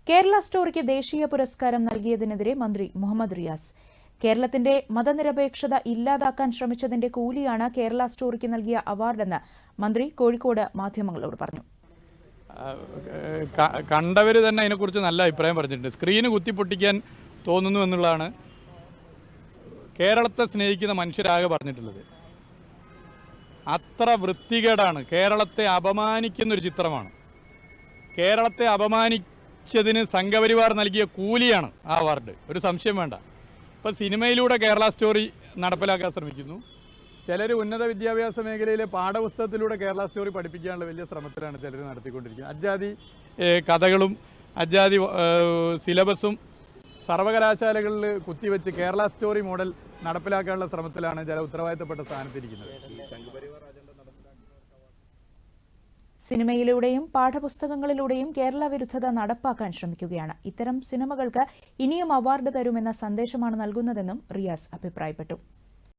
കേരള സ്റ്റോറിക്ക് ദേശീയ പുരസ്കാരം നൽകിയതിനെതിരെ മന്ത്രി മുഹമ്മദ് റിയാസ്. കേരളത്തിന്റെ മതനിരപേക്ഷത ഇല്ലാതാക്കാൻ ശ്രമിച്ചതിന്റെ കൂലിയാണ് കേരള സ്റ്റോറിക്ക് നൽകിയ അവാർഡെന്ന് മന്ത്രി കോഴിക്കോട് മാധ്യമങ്ങളോട് പറഞ്ഞു. കണ്ടവര് തന്നെ അതിനെക്കുറിച്ച് നല്ല അഭിപ്രായം പറഞ്ഞിട്ടുണ്ട്. സ്ക്രീന് കുത്തിപ്പൊട്ടിക്കാൻ തോന്നുന്നു എന്നുള്ളതാണ് കേരളത്തെ സ്നേഹിക്കുന്ന മനുഷ്യരാകെ പറഞ്ഞിട്ടുള്ളത്. അത്ര വൃത്തികേടാണ്. കേരളത്തെ അപമാനിക്കുന്നൊരു ചിത്രമാണ്. കേരളത്തെ അപമാനിച്ചതിന് സംഘപരിവാർ നൽകിയ കൂലിയാണ് ആ അവാർഡ്, ഒരു സംശയം വേണ്ട. ഇപ്പം സിനിമയിലൂടെ കേരള സ്റ്റോറി നടപ്പിലാക്കാൻ ശ്രമിക്കുന്നു. ചിലർ ഉന്നത വിദ്യാഭ്യാസ മേഖലയിലെ പാഠപുസ്തകത്തിലൂടെ കേരള സ്റ്റോറി പഠിപ്പിക്കാനുള്ള വലിയ ശ്രമത്തിലാണ് ചിലർ നടത്തിക്കൊണ്ടിരിക്കുന്നത്. അജാതി കഥകളും അജാതി സിലബസും സർവകലാശാലകളിൽ കുത്തിവെച്ച് കേരള സ്റ്റോറി മോഡൽ നടപ്പിലാക്കാനുള്ള ശ്രമത്തിലാണ് ചില ഉത്തരവാദിത്തപ്പെട്ട സ്ഥാനത്തിരിക്കുന്നത്. സിനിമയിലൂടെയും പാഠപുസ്തകങ്ങളിലൂടെയും കേരള വിരുദ്ധത നടപ്പാക്കാൻ ശ്രമിക്കുകയാണ്. ഇത്തരം സിനിമകൾക്ക് ഇനിയും അവാർഡ് തരുമെന്ന സന്ദേശമാണ് നൽകുന്നതെന്നും റിയാസ് അഭിപ്രായപ്പെട്ടു.